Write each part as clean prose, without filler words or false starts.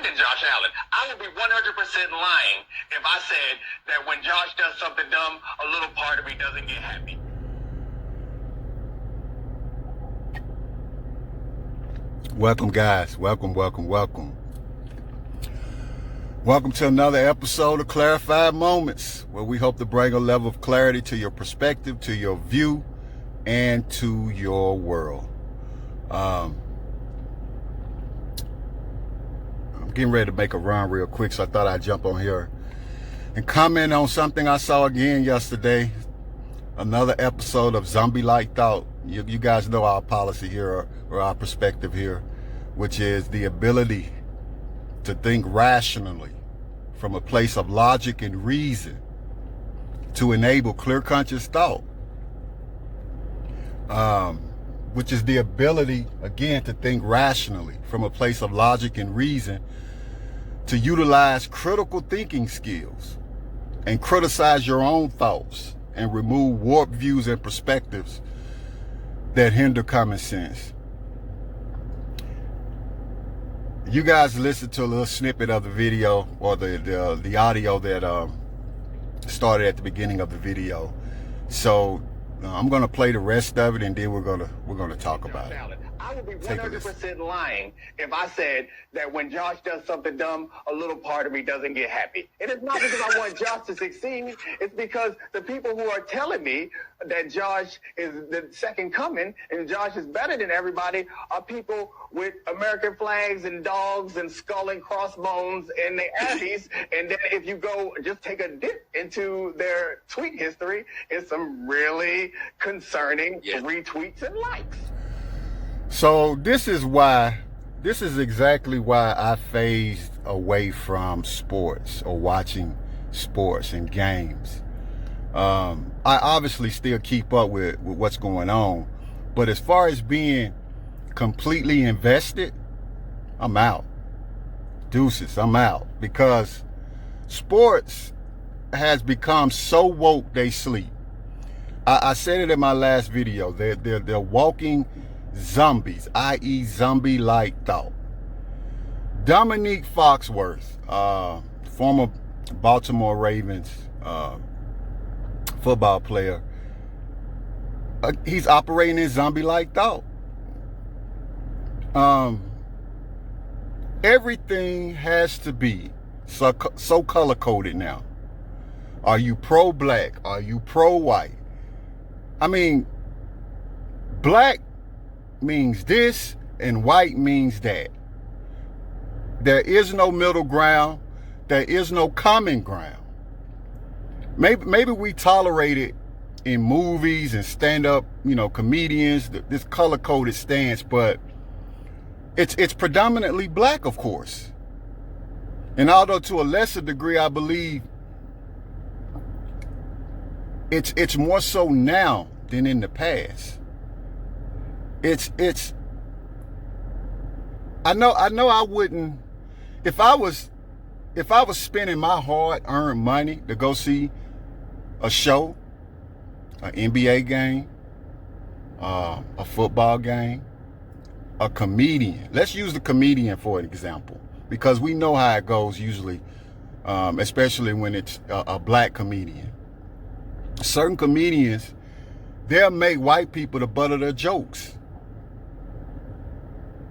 at Josh Allen. I would be 100% lying if I said that when Josh does something dumb, a little part of me doesn't get happy. Welcome, guys. Welcome. Welcome to another episode of Clarified Moments, where we hope to bring a level of clarity to your perspective, to your view, and to your world. I'm getting ready to make a run real quick, so I thought I'd jump on here and comment on something I saw again yesterday. Another episode of zombie-like thought. You guys know our policy here, or our perspective here, which is the ability to think rationally from a place of logic and reason to enable clear conscious thought, which is the ability, again, to think rationally from a place of logic and reason to utilize critical thinking skills and criticize your own thoughts and remove warped views and perspectives that hinder common sense. You guys listened to a little snippet of the video, or the audio that started at the beginning of the video. So I'm gonna play the rest of it, and then we're gonna talk about it. I would be 100% lying if I said that when Josh does something dumb, a little part of me doesn't get happy. And it's not because I want Josh to succeed. It's because the people who are telling me that Josh is the second coming and Josh is better than everybody are people with American flags and dogs and skull and crossbones and the Abbeys. And then if you go just take a dip into their tweet history, it's some really concerning retweets and likes. So this is exactly why I phased away from sports or watching sports and games. I obviously still keep up with what's going on, but as far as being completely invested, I'm out. Deuces, I'm out, because sports has become so woke they sleep. I said it in my last video. They're walking zombies, i.e. zombie-like thought. Dominique Foxworth, former Baltimore Ravens football player, he's operating in zombie-like thought. Everything has to be so color-coded now. Are you pro-black? Are you pro-white? I mean, black means this and white means that. There is no middle ground. There is no common ground. Maybe we tolerate it in movies and stand-up, comedians, this color-coded stance, but it's predominantly black, of course. And although to a lesser degree, I believe it's more so now than in the past. I know I wouldn't, if I was spending my hard-earned money to go see a show, an NBA game, a football game, a comedian. Let's use the comedian for an example, because we know how it goes usually, especially when it's a black comedian. Certain comedians, they'll make white people the butt of their jokes.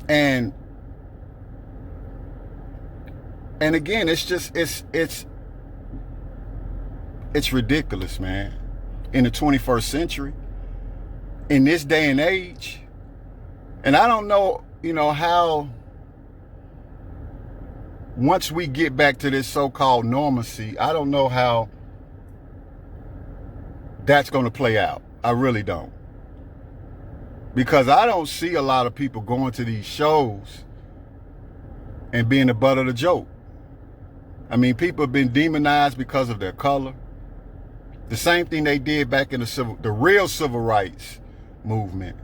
And again, it's ridiculous, man. In the 21st century, in this day and age, and I don't know, how once we get back to this so-called normalcy, I don't know how that's going to play out. I really don't. Because I don't see a lot of people going to these shows and being the butt of the joke. I mean, people have been demonized because of their color. The same thing they did back in the real civil rights movement,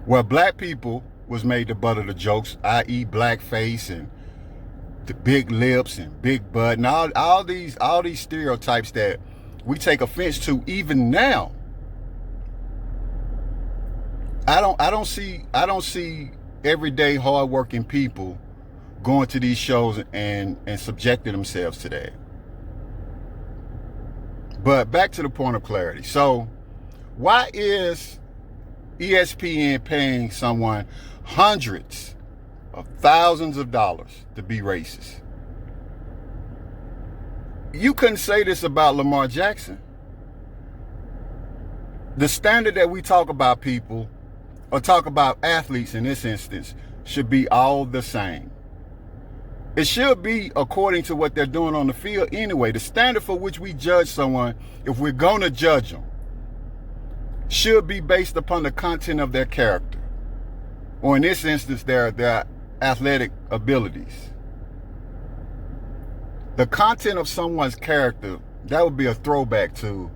where black people was made the butt of the jokes, i.e. blackface and the big lips and big butt and all these stereotypes that we take offense to even now. I don't see everyday hardworking people going to these shows and subjecting themselves to that. But back to the point of clarity. So why is ESPN paying someone hundreds of thousands of dollars to be racist? You couldn't say this about Lamar Jackson. The standard that we talk about people, or talk about athletes in this instance, should be all the same. It should be according to what they're doing on the field anyway. The standard for which we judge someone, if we're going to judge them, should be based upon the content of their character, or in this instance, their athletic abilities. The content of someone's character, that would be a throwback to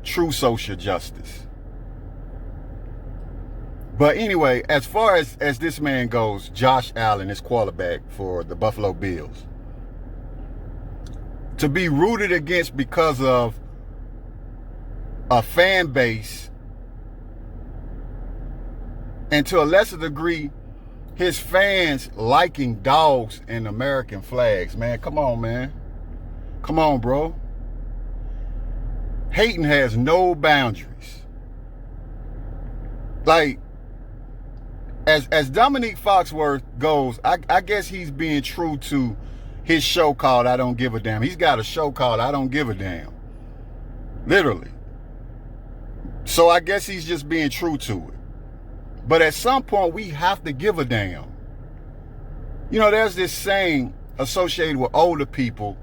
true social justice. But anyway, as far as this man goes, Josh Allen, his quarterback for the Buffalo Bills, to be rooted against because of a fan base, and to a lesser degree, his fans liking dogs and American flags. Man, come on, man. Come on, bro. Hating has no boundaries. Like, as Dominique Foxworth goes, I guess he's being true to his show called I Don't Give a Damn. He's got a show called I Don't Give a Damn. Literally. So I guess he's just being true to it. But at some point, we have to give a damn. You know, there's this saying associated with older people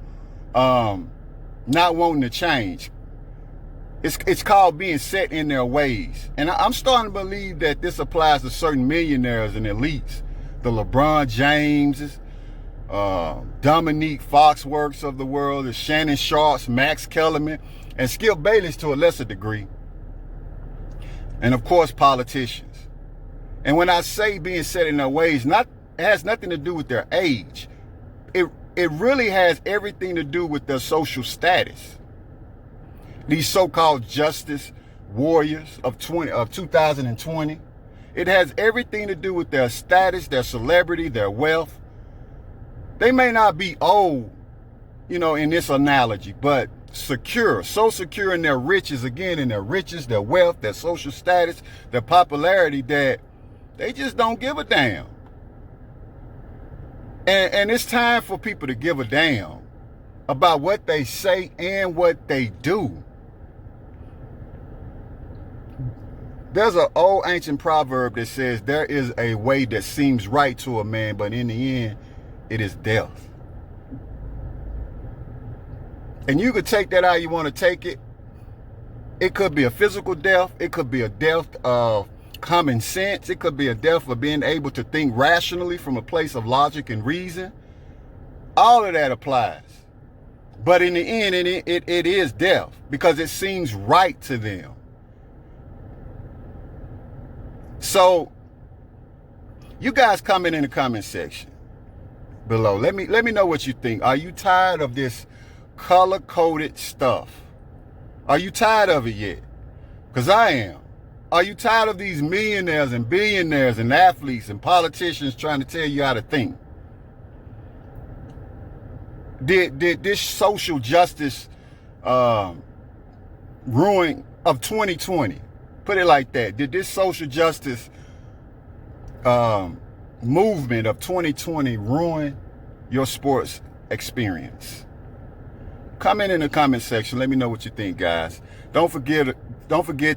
not wanting to change. It's called being set in their ways. And I'm starting to believe that this applies to certain millionaires and elites. The LeBron Jameses, Dominique Foxworths of the world, the Shannon Sharps, Max Kellerman, and Skip Bayless to a lesser degree. And of course, politicians. And when I say being set in their ways, it has nothing to do with their age. It really has everything to do with their social status. These so-called justice warriors of 2020, it has everything to do with their status, their celebrity, their wealth. They may not be old, you know, in this analogy, but secure, so secure in their riches, again, in their riches, their wealth, their social status, their popularity, that they just don't give a damn. And it's time for people to give a damn about what they say and what they do. There's an old ancient proverb that says there is a way that seems right to a man, but in the end, it is death. And you could take that how you want to take it. It could be a physical death. It could be a death of common sense. It could be a death of being able to think rationally from a place of logic and reason. All of that applies. But in the end, it is death because it seems right to them. So you guys comment in the comment section below. Let me know what you think. Are you tired of this color-coded stuff? Are you tired of it yet? Because I am. Are you tired of these millionaires and billionaires and athletes and politicians trying to tell you how to think? Did this social justice ruin of 2020, put it like that, did this social justice movement of 2020 ruin your sports experience? Comment in the comment section. Let me know what you think, guys. Don't forget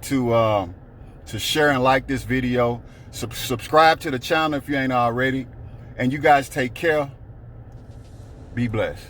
to share and like this video. Subscribe to the channel if you ain't already. And you guys take care. Be blessed.